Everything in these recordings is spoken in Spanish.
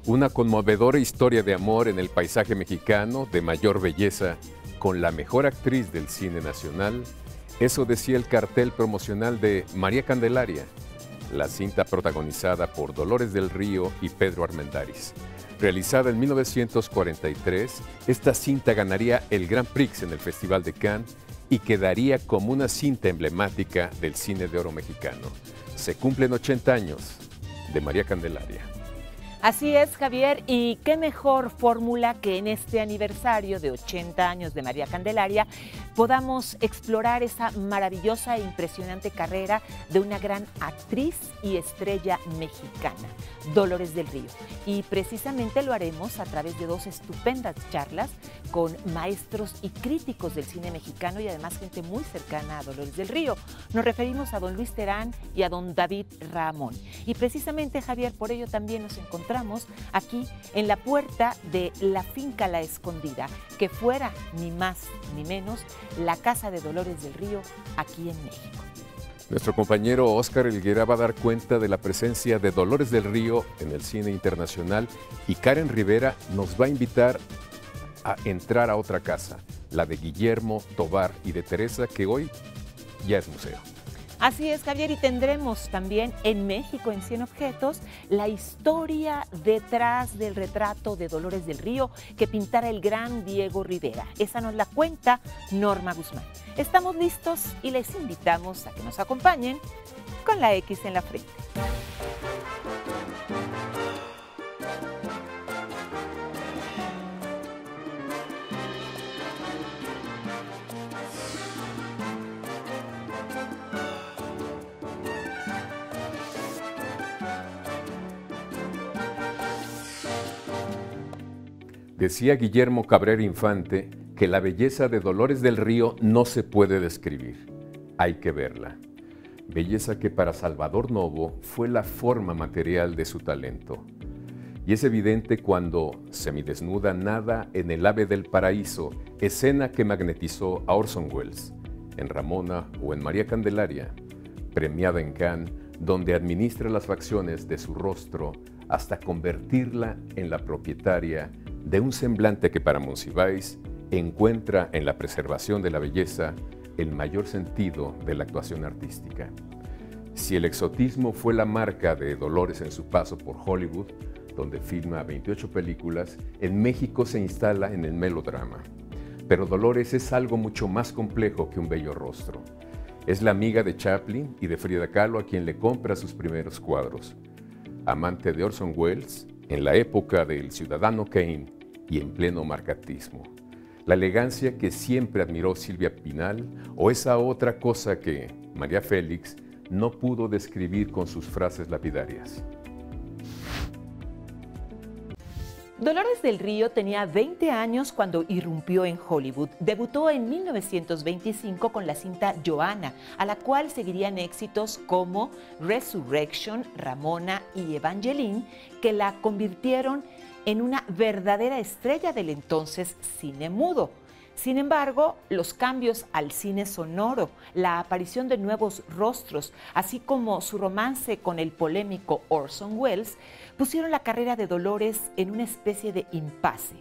Una conmovedora historia de amor en el paisaje mexicano de mayor belleza, con la mejor actriz del cine nacional. Eso decía el cartel promocional de María Candelaria, la cinta protagonizada por Dolores del Río y Pedro Armendáriz. Realizada en 1943, esta cinta ganaría el Grand Prix en el Festival de Cannes y quedaría como una cinta emblemática del cine de oro mexicano. Se cumplen 80 años de María Candelaria. Así es, Javier, y qué mejor fórmula que en este aniversario de 80 años de María Candelaria podamos explorar esa maravillosa e impresionante carrera de una gran actriz y estrella mexicana, Dolores del Río. Y precisamente lo haremos a través de dos estupendas charlas con maestros y críticos del cine mexicano y además gente muy cercana a Dolores del Río. Nos referimos a don Luis Terán y a don David Ramón. Y precisamente, Javier, por ello también nos encontramos aquí en la puerta de la finca La Escondida, que fuera ni más ni menos la casa de Dolores del Río aquí en México. Nuestro compañero Óscar Helguera va a dar cuenta de la presencia de Dolores del Río en el cine internacional y Karen Rivera nos va a invitar a entrar a otra casa, la de Guillermo Tovar y de Teresa, que hoy ya es museo. Así es, Javier, y tendremos también en México, en 100 objetos, la historia detrás del retrato de Dolores del Río que pintara el gran Diego Rivera. Esa nos la cuenta Norma Guzmán. Estamos listos y les invitamos a que nos acompañen con la X en la frente. Decía Guillermo Cabrera Infante que la belleza de Dolores del Río no se puede describir, hay que verla. Belleza que para Salvador Novo fue la forma material de su talento. Y es evidente cuando semidesnuda nada en El ave del paraíso, escena que magnetizó a Orson Welles, en Ramona o en María Candelaria, premiada en Cannes, donde administra las facciones de su rostro hasta convertirla en la propietaria de un semblante que para Monsiváis encuentra en la preservación de la belleza el mayor sentido de la actuación artística. Si el exotismo fue la marca de Dolores en su paso por Hollywood, donde filma 28 películas, en México se instala en el melodrama. Pero Dolores es algo mucho más complejo que un bello rostro. Es la amiga de Chaplin y de Frida Kahlo a quien le compra sus primeros cuadros. Amante de Orson Welles, en la época del Ciudadano Kane y en pleno marcatismo. La elegancia que siempre admiró Silvia Pinal o esa otra cosa que María Félix no pudo describir con sus frases lapidarias. Dolores del Río tenía 20 años cuando irrumpió en Hollywood. Debutó en 1925 con la cinta Joanna, a la cual seguirían éxitos como Resurrection, Ramona y Evangeline, que la convirtieron en una verdadera estrella del entonces cine mudo. Sin embargo, los cambios al cine sonoro, la aparición de nuevos rostros, así como su romance con el polémico Orson Welles, pusieron la carrera de Dolores en una especie de impasse.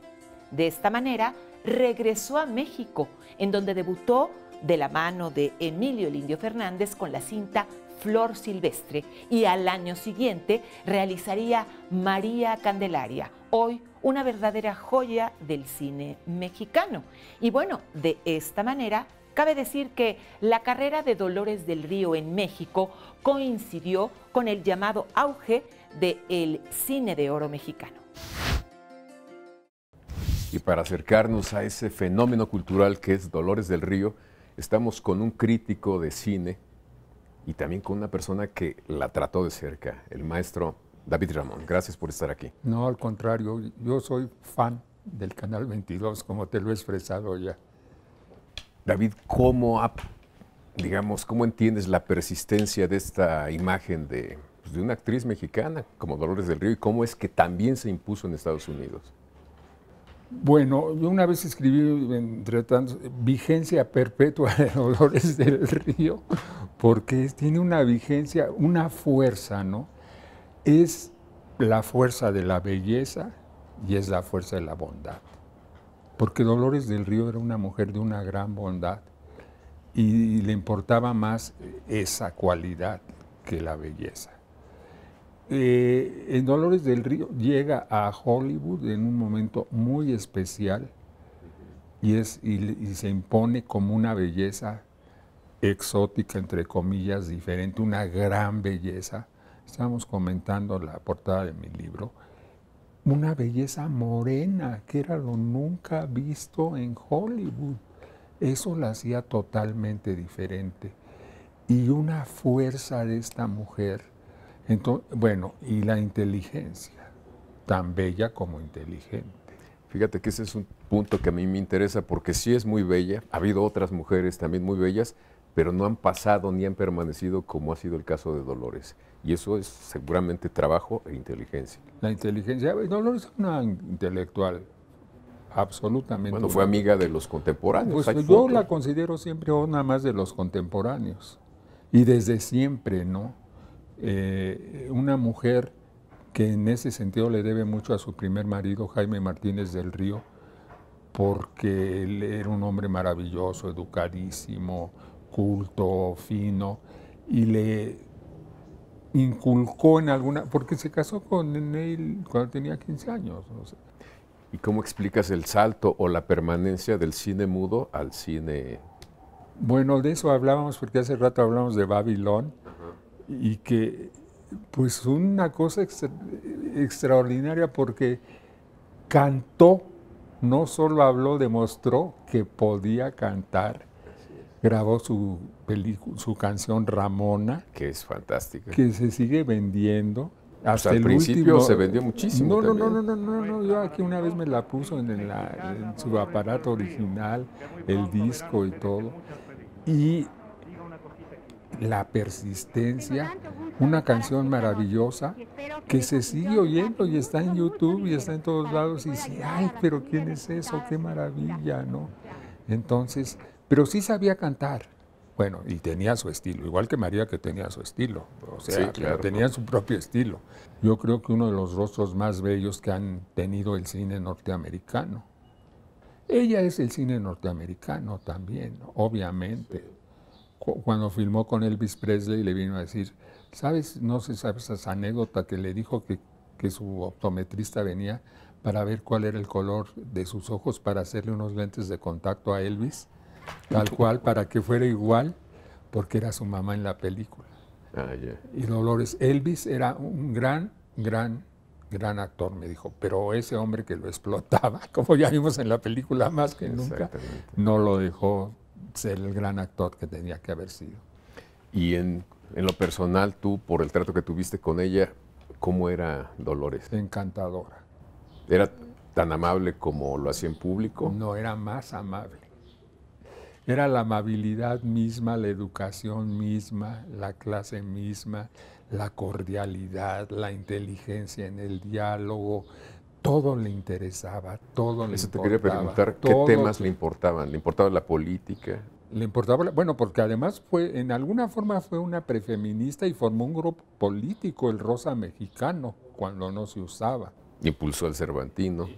De esta manera, regresó a México, en donde debutó de la mano de Emilio el Indio Fernández con la cinta Flor Silvestre, y al año siguiente realizaría María Candelaria, hoy una verdadera joya del cine mexicano. Y bueno, de esta manera, cabe decir que la carrera de Dolores del Río en México coincidió con el llamado auge del cine de oro mexicano. Y para acercarnos a ese fenómeno cultural que es Dolores del Río, estamos con un crítico de cine y también con una persona que la trató de cerca, el maestro David Ramón. Gracias por estar aquí. No, al contrario, yo soy fan del Canal 22, como te lo he expresado ya. David, ¿cómo entiendes la persistencia de esta imagen de una actriz mexicana como Dolores del Río y cómo es que también se impuso en Estados Unidos? Bueno, yo una vez escribí, entre tantos, vigencia perpetua de Dolores del Río, porque tiene una vigencia, una fuerza, ¿no? Es la fuerza de la belleza y es la fuerza de la bondad. Porque Dolores del Río era una mujer de una gran bondad y le importaba más esa cualidad que la belleza. En Dolores del Río llega a Hollywood en un momento muy especial y se impone como una belleza exótica, entre comillas, diferente, una gran belleza. Estábamos comentando la portada de mi libro, una belleza morena, que era lo nunca visto en Hollywood. Eso la hacía totalmente diferente. Y una fuerza de esta mujer, entonces, bueno, y la inteligencia, tan bella como inteligente. Fíjate que ese es un punto que a mí me interesa porque sí es muy bella, ha habido otras mujeres también muy bellas, pero no han pasado ni han permanecido como ha sido el caso de Dolores. Y eso es seguramente trabajo e inteligencia. La inteligencia, Dolores es una intelectual, absolutamente. Bueno, fue amiga de los contemporáneos. Pues yo la considero siempre una más de los contemporáneos. Y desde siempre, ¿no? Una mujer que en ese sentido le debe mucho a su primer marido, Jaime Martínez del Río, porque él era un hombre maravilloso, educadísimo, culto, fino, y le inculcó en alguna, porque se casó con él cuando tenía 15 años. No sé. ¿Y cómo explicas el salto o la permanencia del cine mudo al cine? Bueno, de eso hablábamos, porque hace rato hablamos de Babilón, y que, pues, una cosa extraordinaria, porque cantó, no solo habló, demostró que podía cantar. Grabó su canción Ramona. Que es fantástica. Que se sigue vendiendo. Hasta el principio se vendió muchísimo. No, yo aquí una vez me la puso en su aparato original, el disco y todo. Y la persistencia, una canción maravillosa que se sigue oyendo y está en YouTube y está en todos lados y dice, ay, pero ¿quién es eso? ¡Qué maravilla!, ¿no? Entonces, pero sí sabía cantar. Bueno, y tenía su estilo, igual que María, que tenía su estilo. O sea, sí, claro, tenía su propio estilo. Yo creo que uno de los rostros más bellos que han tenido el cine norteamericano. Ella es el cine norteamericano también, obviamente. Cuando filmó con Elvis Presley le vino a decir, ¿sabes? No sé, ¿sabes esa anécdota que le dijo que su optometrista venía para ver cuál era el color de sus ojos para hacerle unos lentes de contacto a Elvis? Tal cual, para que fuera igual, porque era su mamá en la película. Y Dolores, Elvis era un gran actor, me dijo, pero ese hombre que lo explotaba, como ya vimos en la película más que nunca, no lo dejó ser el gran actor que tenía que haber sido. Y en lo personal, tú, por el trato que tuviste con ella, ¿cómo era Dolores? Encantadora. ¿Era tan amable como lo hacía en público? No, era más amable. Era la amabilidad misma, la educación misma, la clase misma, la cordialidad, la inteligencia en el diálogo, todo le interesaba, todo le importaba. Eso te quería preguntar, ¿qué temas le importaban? ¿Le importaba la política? Le importaba, bueno, porque además en alguna forma fue una prefeminista y formó un grupo político, el Rosa Mexicano, cuando no se usaba. Impulsó al Cervantino.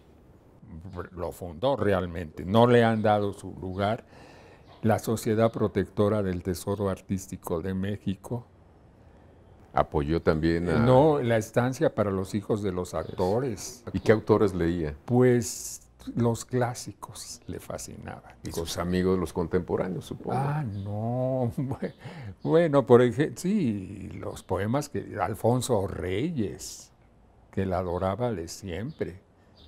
Lo fundó realmente, no le han dado su lugar. La Sociedad Protectora del Tesoro Artístico de México. Apoyó también a... No, la estancia para los hijos de los actores. ¿Y qué autores leía? Pues los clásicos le fascinaban. Y sus amigos, los contemporáneos, supongo. Ah, no. Bueno, por ejemplo, sí, los poemas que Alfonso Reyes, que la adoraba de siempre,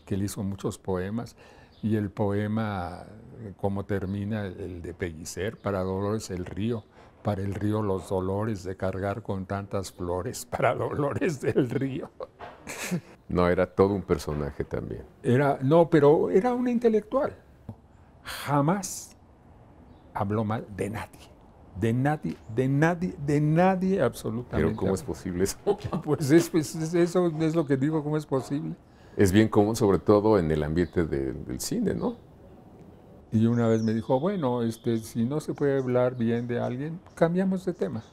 que él hizo muchos poemas. Y el poema, como termina el de Pellicer, para Dolores el río, para el río los dolores de cargar con tantas flores, para Dolores del Río. No, era todo un personaje también. No, pero era una intelectual. Jamás habló mal de nadie. De nadie absolutamente. Pero ¿cómo es posible eso? Pues eso es lo que digo, ¿cómo es posible? Es bien común, sobre todo en el ambiente del cine, ¿no? Y una vez me dijo, bueno, si no se puede hablar bien de alguien, cambiamos de tema.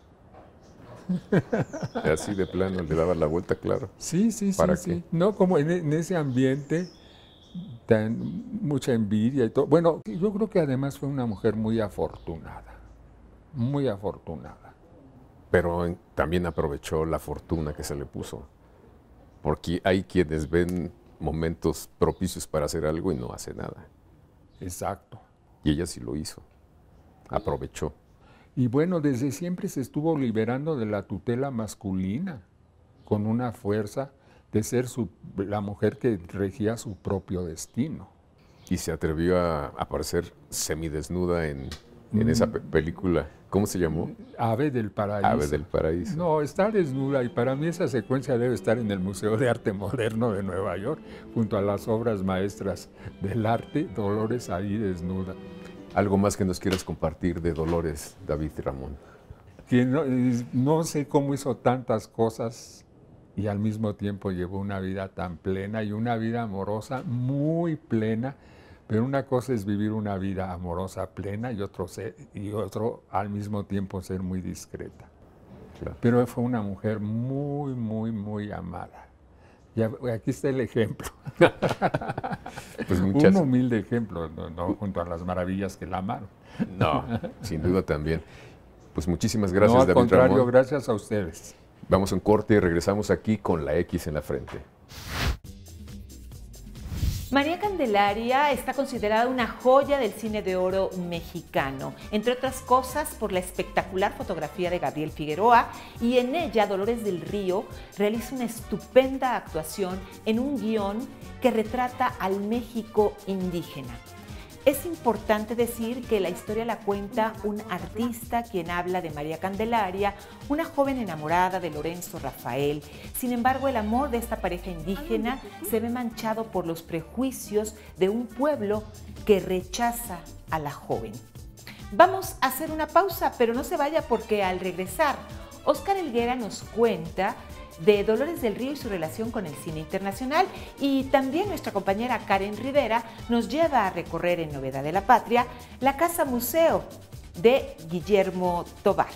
Así de plano le daba la vuelta, claro. Sí, sí, sí. ¿Para sí. qué? No, como en ese ambiente, mucha envidia y todo. Bueno, yo creo que además fue una mujer muy afortunada, muy afortunada. Pero también aprovechó la fortuna que se le puso. Porque hay quienes ven momentos propicios para hacer algo y no hace nada. Exacto. Y ella sí lo hizo. Aprovechó. Y bueno, desde siempre se estuvo liberando de la tutela masculina, con una fuerza de ser la mujer que regía su propio destino. Y se atrevió a aparecer semidesnuda en esa película. ¿Cómo se llamó? Ave del Paraíso. Ave del Paraíso. No, está desnuda y para mí esa secuencia debe estar en el Museo de Arte Moderno de Nueva York, junto a las obras maestras del arte, Dolores ahí desnuda. ¿Algo más que nos quieras compartir de Dolores, David Ramón? Que no sé cómo hizo tantas cosas y al mismo tiempo llevó una vida tan plena y una vida amorosa muy plena, pero una cosa es vivir una vida amorosa plena y otro al mismo tiempo ser muy discreta. Claro. Pero fue una mujer muy, muy, muy amada. Y aquí está el ejemplo. Pues un humilde ejemplo, no junto a las maravillas que la amaron. No, sin duda también. Pues muchísimas gracias, no, al David contrario, Ramón. gracias a ustedes. Vamos a un corte y regresamos aquí con la X en la frente. María Candelaria está considerada una joya del cine de oro mexicano, entre otras cosas por la espectacular fotografía de Gabriel Figueroa, y en ella Dolores del Río realiza una estupenda actuación en un guión que retrata al México indígena. Es importante decir que la historia la cuenta un artista quien habla de María Candelaria, una joven enamorada de Lorenzo Rafael. Sin embargo, el amor de esta pareja indígena se ve manchado por los prejuicios de un pueblo que rechaza a la joven. Vamos a hacer una pausa, pero no se vaya porque al regresar, Óscar Helguera nos cuenta de Dolores del Río y su relación con el cine internacional, y también nuestra compañera Karen Rivera nos lleva a recorrer en Novedad de la Patria la Casa Museo de Guillermo Tovar.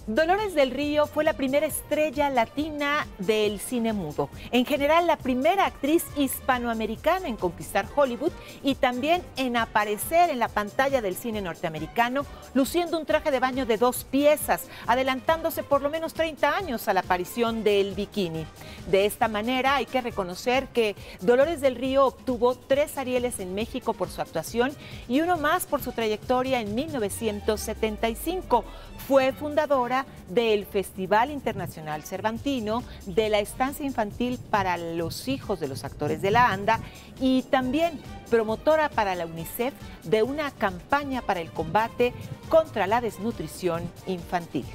Dolores del Río fue la primera estrella latina del cine mudo, en general la primera actriz hispanoamericana en conquistar Hollywood y también en aparecer en la pantalla del cine norteamericano, luciendo un traje de baño de 2 piezas, adelantándose por lo menos 30 años a la aparición del bikini. De esta manera hay que reconocer que Dolores del Río obtuvo 3 Arieles en México por su actuación y uno más por su trayectoria en 1975. Fue fundadora del Festival Internacional Cervantino, de la Estancia Infantil para los Hijos de los Actores de la ANDA y también promotora para la UNICEF de una campaña para el combate contra la desnutrición infantil.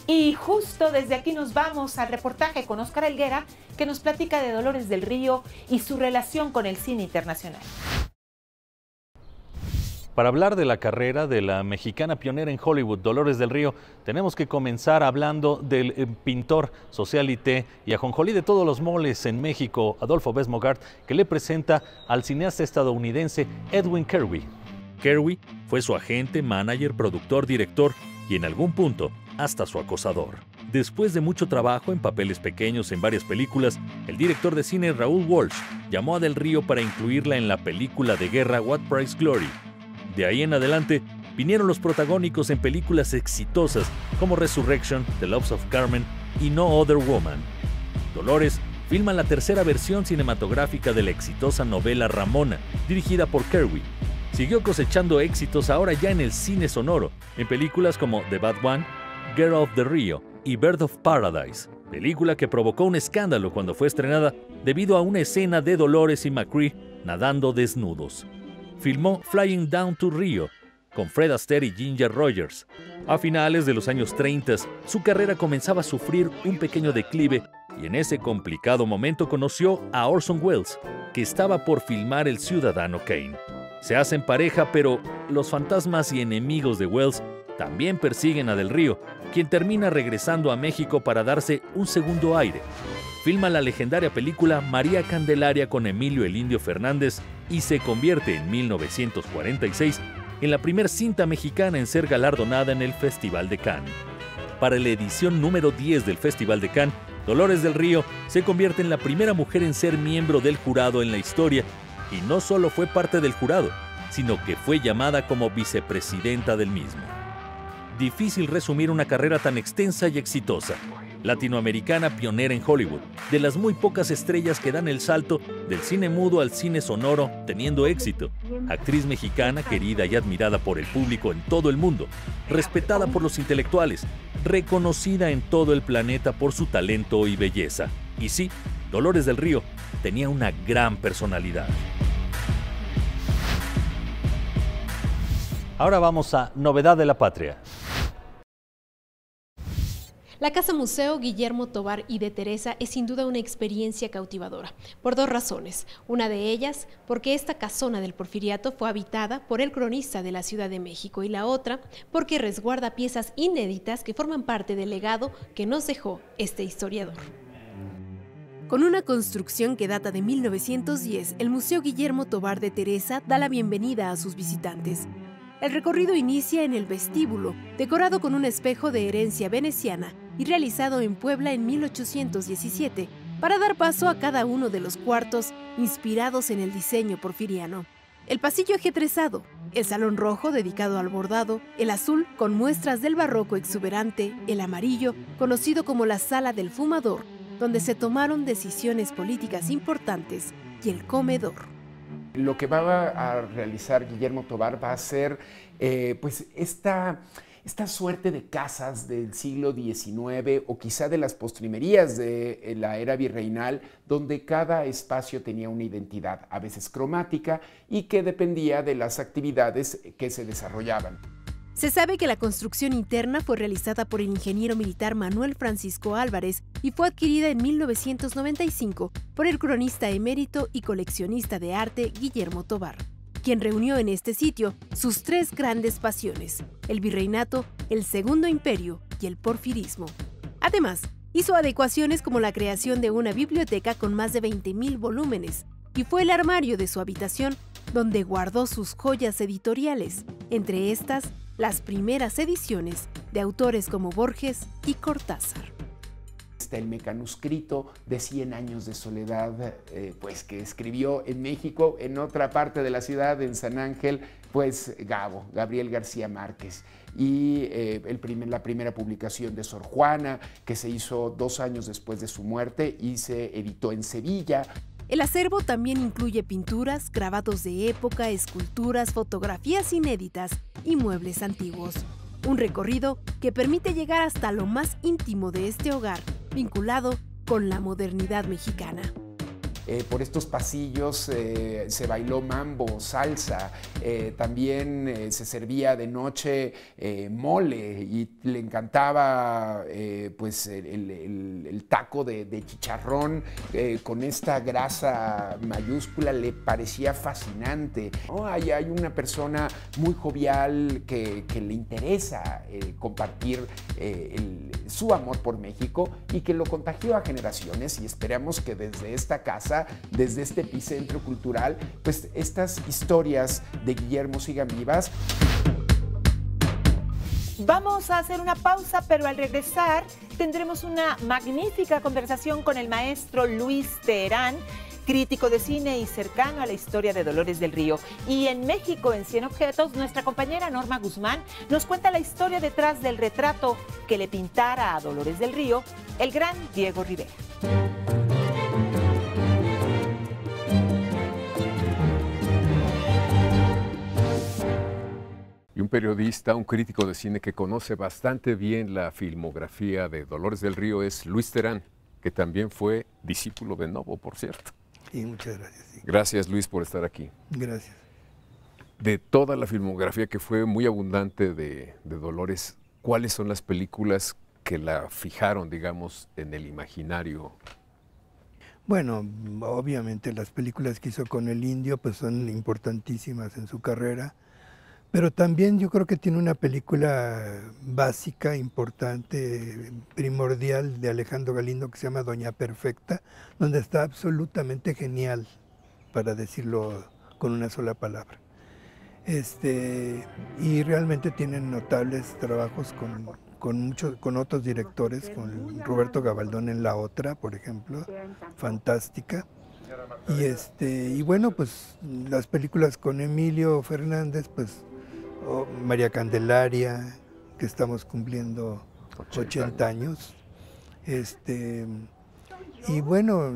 Y justo desde aquí nos vamos al reportaje con Óscar Helguera, que nos platica de Dolores del Río y su relación con el cine internacional. Para hablar de la carrera de la mexicana pionera en Hollywood, Dolores del Río, tenemos que comenzar hablando del pintor socialité y ajonjolí de todos los moles en México, Adolfo Bes-Mogart, que le presenta al cineasta estadounidense Edwin Kerwin. Kerwin fue su agente, manager, productor, director y en algún punto hasta su acosador. Después de mucho trabajo en papeles pequeños en varias películas, el director de cine Raúl Walsh llamó a Del Río para incluirla en la película de guerra What Price Glory. De ahí en adelante, vinieron los protagónicos en películas exitosas como Resurrection, The Loves of Carmen y No Other Woman. Dolores filma la tercera versión cinematográfica de la exitosa novela Ramona, dirigida por Kerwin. Siguió cosechando éxitos ahora ya en el cine sonoro, en películas como The Bad One, Girl of the Rio y Bird of Paradise, película que provocó un escándalo cuando fue estrenada debido a una escena de Dolores y McCree nadando desnudos. Filmó Flying Down to Rio con Fred Astaire y Ginger Rogers. A finales de los años 30, su carrera comenzaba a sufrir un pequeño declive y en ese complicado momento conoció a Orson Welles, que estaba por filmar El Ciudadano Kane. Se hacen pareja, pero los fantasmas y enemigos de Welles también persiguen a Del Río, quien termina regresando a México para darse un segundo aire. Filma la legendaria película María Candelaria con Emilio el Indio Fernández y se convierte en 1946 en la primera cinta mexicana en ser galardonada en el Festival de Cannes. Para la edición número 10 del Festival de Cannes, Dolores del Río se convierte en la primera mujer en ser miembro del jurado en la historia, y no solo fue parte del jurado, sino que fue llamada como vicepresidenta del mismo. Difícil resumir una carrera tan extensa y exitosa. Latinoamericana pionera en Hollywood, de las muy pocas estrellas que dan el salto del cine mudo al cine sonoro teniendo éxito. Actriz mexicana querida y admirada por el público en todo el mundo, respetada por los intelectuales, reconocida en todo el planeta por su talento y belleza. Y sí, Dolores del Río tenía una gran personalidad. Ahora vamos a Novedad de la Patria. La Casa Museo Guillermo Tovar y de Teresa es sin duda una experiencia cautivadora, por dos razones. Una de ellas, porque esta casona del Porfiriato fue habitada por el cronista de la Ciudad de México, y la otra, porque resguarda piezas inéditas que forman parte del legado que nos dejó este historiador. Con una construcción que data de 1910, el Museo Guillermo Tovar de Teresa da la bienvenida a sus visitantes. El recorrido inicia en el vestíbulo, decorado con un espejo de herencia veneciana y realizado en Puebla en 1817, para dar paso a cada uno de los cuartos inspirados en el diseño porfiriano. El pasillo ajedrezado, el salón rojo dedicado al bordado, el azul con muestras del barroco exuberante, el amarillo, conocido como la Sala del Fumador, donde se tomaron decisiones políticas importantes, y el comedor. Lo que va a realizar Guillermo Tovar va a ser pues esta suerte de casas del siglo XIX o quizá de las postrimerías de la era virreinal, donde cada espacio tenía una identidad, a veces cromática, y que dependía de las actividades que se desarrollaban. Se sabe que la construcción interna fue realizada por el ingeniero militar Manuel Francisco Álvarez y fue adquirida en 1995 por el cronista emérito y coleccionista de arte Guillermo Tovar, quien reunió en este sitio sus tres grandes pasiones: el virreinato, el Segundo Imperio y el porfirismo. Además, hizo adecuaciones como la creación de una biblioteca con más de 20.000 volúmenes, y fue el armario de su habitación donde guardó sus joyas editoriales, entre estas las primeras ediciones de autores como Borges y Cortázar. Está el mecanuscrito de 100 años de soledad, pues que escribió en México, en otra parte de la ciudad, en San Ángel, pues Gabriel García Márquez. Y la primera publicación de Sor Juana, que se hizo 2 años después de su muerte y se editó en Sevilla. El acervo también incluye pinturas, grabados de época, esculturas, fotografías inéditas y muebles antiguos. Un recorrido que permite llegar hasta lo más íntimo de este hogar, vinculado con la modernidad mexicana. Por estos pasillos se bailó mambo, salsa, también se servía de noche mole, y le encantaba pues el taco de chicharrón con esta grasa mayúscula, le parecía fascinante. Oh, hay una persona muy jovial que le interesa compartir su amor por México y que lo contagió a generaciones, y esperamos que desde esta casa, desde este epicentro cultural, pues estas historias de Guillermo sigan vivas. Vamos a hacer una pausa, pero al regresar tendremos una magnífica conversación con el maestro Luis Terán, crítico de cine y cercano a la historia de Dolores del Río. Y en México, en 100 objetos, nuestra compañera Norma Guzmán nos cuenta la historia detrás del retrato que le pintara a Dolores del Río el gran Diego Rivera. Y un periodista, un crítico de cine que conoce bastante bien la filmografía de Dolores del Río es Luis Terán, que también fue discípulo de Novo, por cierto. Sí, muchas gracias. Sí. Gracias, Luis, por estar aquí. Gracias. De toda la filmografía que fue muy abundante de Dolores, ¿cuáles son las películas que la fijaron, digamos, en el imaginario? Bueno, obviamente las películas que hizo con el Indio pues son importantísimas en su carrera, pero también yo creo que tiene una película básica, importante, primordial de Alejandro Galindo que se llama Doña Perfecta, donde está absolutamente genial, para decirlo con una sola palabra. Y realmente tienen notables trabajos con otros directores, con Roberto Gabaldón en La Otra, por ejemplo, fantástica. Y bueno, pues las películas con Emilio Fernández, pues María Candelaria, que estamos cumpliendo 80 años. Y bueno,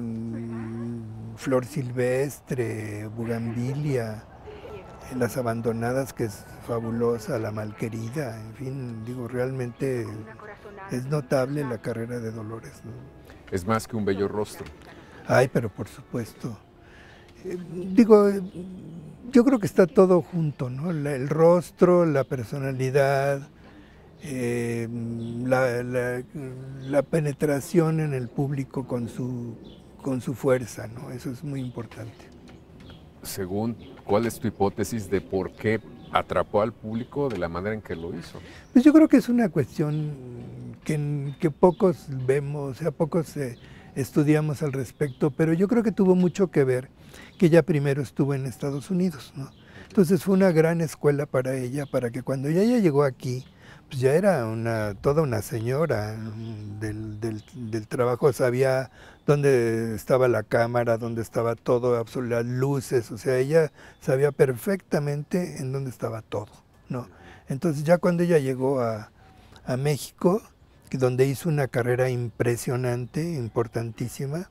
Flor Silvestre, Bugambilia, Las Abandonadas, que es fabulosa, La Malquerida, en fin, digo, realmente es notable la carrera de Dolores, ¿no? Es más que un bello rostro. Ay, pero por supuesto. Digo, yo creo que está todo junto, ¿no? El rostro, la personalidad, la penetración en el público con su fuerza, ¿no? Eso es muy importante. Según, ¿cuál es tu hipótesis de por qué atrapó al público de la manera en que lo hizo? Pues yo creo que es una cuestión que pocos vemos, o sea, pocos estudiamos al respecto, pero yo creo que tuvo mucho que ver que ella primero estuvo en Estados Unidos, ¿no? Entonces fue una gran escuela para ella, para que cuando ella llegó aquí, pues ya era toda una señora del trabajo, sabía dónde estaba la cámara, dónde estaba todo, las luces, o sea, ella sabía perfectamente en dónde estaba todo, ¿no? Entonces ya cuando ella llegó a México, donde hizo una carrera impresionante, importantísima,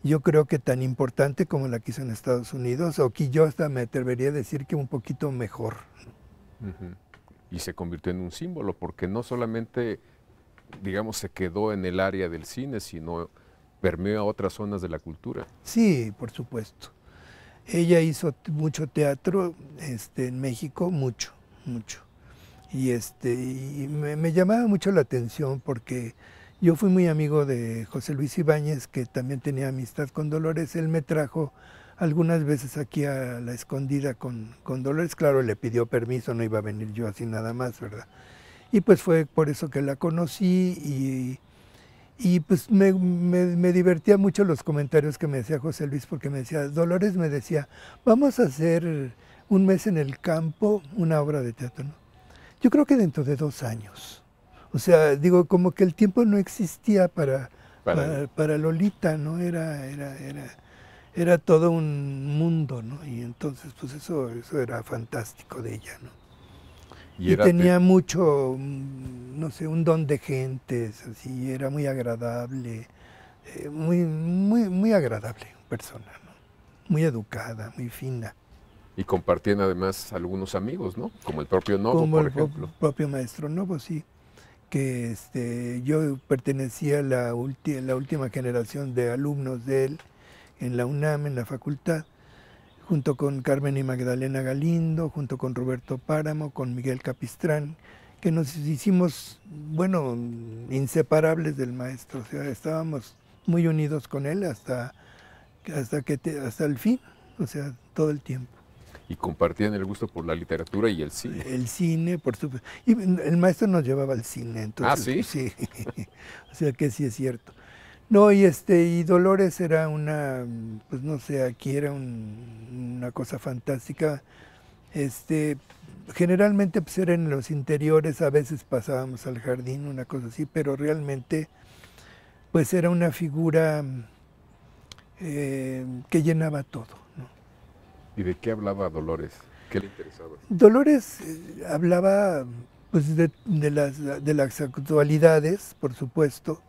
yo creo que tan importante como la que hizo en Estados Unidos, o que yo hasta me atrevería a decir que un poquito mejor. Y se convirtió en un símbolo, porque no solamente, digamos, se quedó en el área del cine, sino permeó a otras zonas de la cultura. Sí, por supuesto. Ella hizo mucho teatro en México, mucho. Y me llamaba mucho la atención porque yo fui muy amigo de José Luis Ibáñez, que también tenía amistad con Dolores. Él me trajo algunas veces aquí a La Escondida con Dolores. Claro, le pidió permiso, no iba a venir yo así nada más, ¿verdad? Y pues fue por eso que la conocí y pues me divertía mucho los comentarios que me decía José Luis, porque me decía, Dolores me decía, vamos a hacer un mes en el campo una obra de teatro, ¿no? Yo creo que dentro de 2 años. O sea, digo, como que el tiempo no existía para Lolita, ¿no? Era todo un mundo, ¿no? Y entonces, pues eso era fantástico de ella, ¿no? Y tenía mucho, no sé, un don de gentes, así, era muy agradable, muy agradable persona, ¿no? Muy educada, muy fina. Y compartían además algunos amigos, ¿no? Como el propio Novo, como por ejemplo. El propio maestro Novo, sí. Que yo pertenecía a la última generación de alumnos de él en la UNAM, en la facultad, junto con Carmen y Magdalena Galindo, junto con Roberto Páramo, con Miguel Capistrán, que nos hicimos, bueno, inseparables del maestro. O sea, estábamos muy unidos con él hasta el fin, o sea, todo el tiempo. Y compartían el gusto por la literatura y el cine. El cine, por supuesto. Y el maestro nos llevaba al cine, entonces. ¿Sí? Sí. O sea que sí es cierto. No, y Dolores era pues no sé, aquí era una cosa fantástica. Generalmente pues era en los interiores, a veces pasábamos al jardín, una cosa así, pero realmente pues era una figura que llenaba todo. ¿Y de qué hablaba Dolores? ¿Qué le interesaba? Dolores hablaba pues de las actualidades, por supuesto.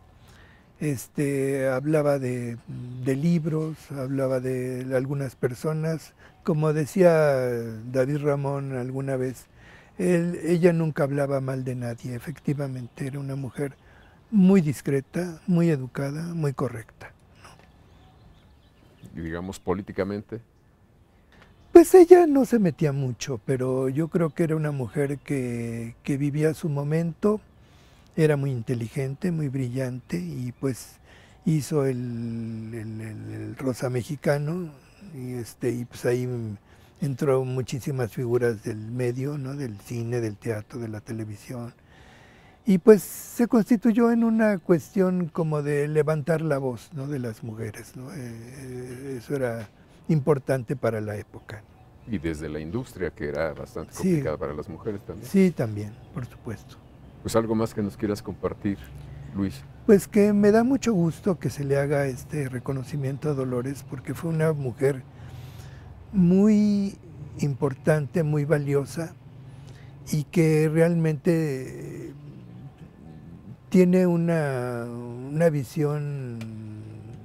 Hablaba de libros, hablaba de algunas personas. Como decía David Ramón alguna vez, ella nunca hablaba mal de nadie. Efectivamente, era una mujer muy discreta, muy educada, muy correcta, ¿no? Y digamos políticamente. Pues ella no se metía mucho, pero yo creo que era una mujer que vivía su momento, era muy inteligente, muy brillante, y pues hizo el Rosa Mexicano, y pues ahí entró muchísimas figuras del medio, ¿no? Del cine, del teatro, de la televisión, y pues se constituyó en una cuestión como de levantar la voz, ¿no? De las mujeres, ¿no? Eso era importante para la época. Y desde la industria, que era bastante complicada para las mujeres también. Sí, también, por supuesto. Pues algo más que nos quieras compartir, Luis. Pues que me da mucho gusto que se le haga este reconocimiento a Dolores, porque fue una mujer muy importante, muy valiosa, y que realmente tiene una visión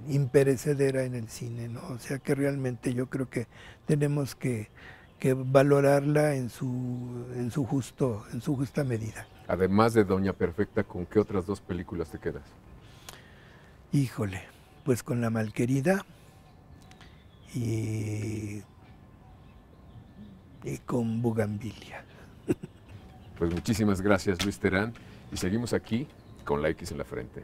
imperecedera en el cine, ¿no? O sea que realmente yo creo que tenemos que valorarla en su justa medida. Además de Doña Perfecta, ¿con qué otras 2 películas te quedas? Híjole, pues con La Malquerida y con Bugambilia. Pues muchísimas gracias, Luis Terán, y seguimos aquí con la X en la frente.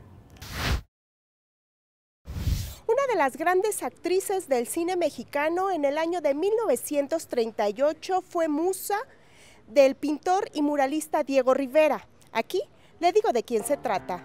Una de las grandes actrices del cine mexicano en el año de 1938 fue musa del pintor y muralista Diego Rivera. Aquí le digo de quién se trata.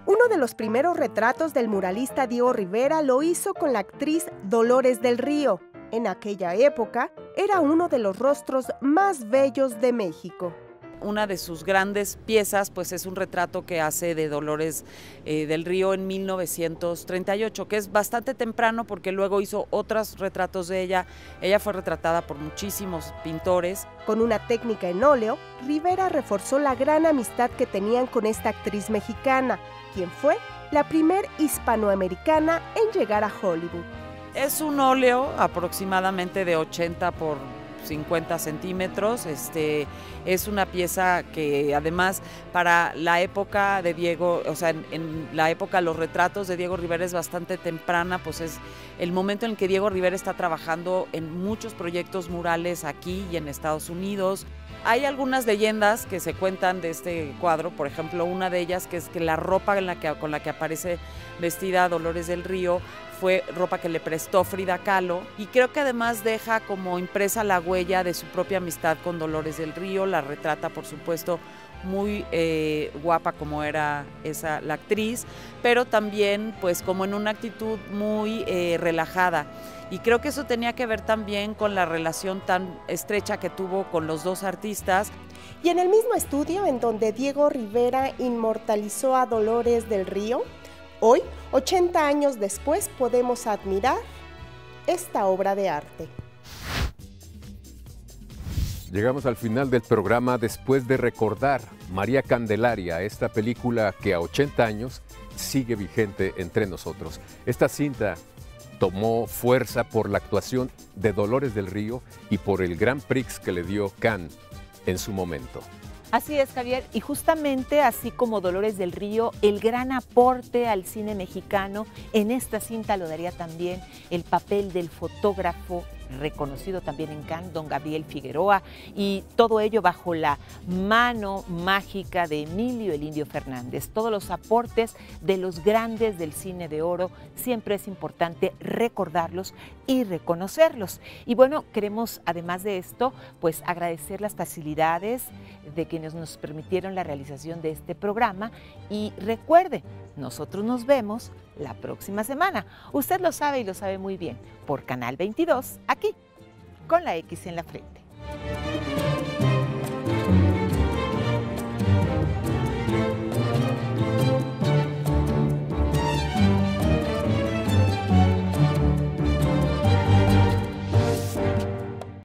Uno de los primeros retratos del muralista Diego Rivera lo hizo con la actriz Dolores del Río. En aquella época era uno de los rostros más bellos de México. Una de sus grandes piezas pues es un retrato que hace de Dolores del Río en 1938, que es bastante temprano porque luego hizo otros retratos de ella. Ella fue retratada por muchísimos pintores. Con una técnica en óleo, Rivera reforzó la gran amistad que tenían con esta actriz mexicana, quien fue la primer hispanoamericana en llegar a Hollywood. Es un óleo aproximadamente de 80 por 50 centímetros. Es una pieza que además para la época de Diego, o sea, en la época los retratos de Diego Rivera es bastante temprana, pues es el momento en el que Diego Rivera está trabajando en muchos proyectos murales aquí y en Estados Unidos. Hay algunas leyendas que se cuentan de este cuadro, por ejemplo, una de ellas que es que la ropa con la que aparece vestida Dolores del Río fue ropa que le prestó Frida Kahlo, y creo que además deja como impresa la huella de su propia amistad con Dolores del Río. La retrata, por supuesto, muy guapa como era la actriz, pero también pues como en una actitud muy relajada. Y creo que eso tenía que ver también con la relación tan estrecha que tuvo con los dos artistas. Y en el mismo estudio en donde Diego Rivera inmortalizó a Dolores del Río, hoy, 80 años después, podemos admirar esta obra de arte. Llegamos al final del programa después de recordar María Candelaria, esta película que a 80 años sigue vigente entre nosotros. Esta cinta tomó fuerza por la actuación de Dolores del Río y por el Grand Prix que le dio Cannes en su momento. Así es, Javier, y justamente así como Dolores del Río, el gran aporte al cine mexicano en esta cinta lo daría también el papel del fotógrafo reconocido también en Cannes, don Gabriel Figueroa, y todo ello bajo la mano mágica de Emilio el Indio Fernández. Todos los aportes de los grandes del cine de oro, siempre es importante recordarlos y reconocerlos. Y bueno, queremos además de esto, pues agradecer las facilidades de quienes nos permitieron la realización de este programa, y recuerde, nosotros nos vemos la próxima semana. Usted lo sabe y lo sabe muy bien, por Canal 22, aquí, con la X en la frente.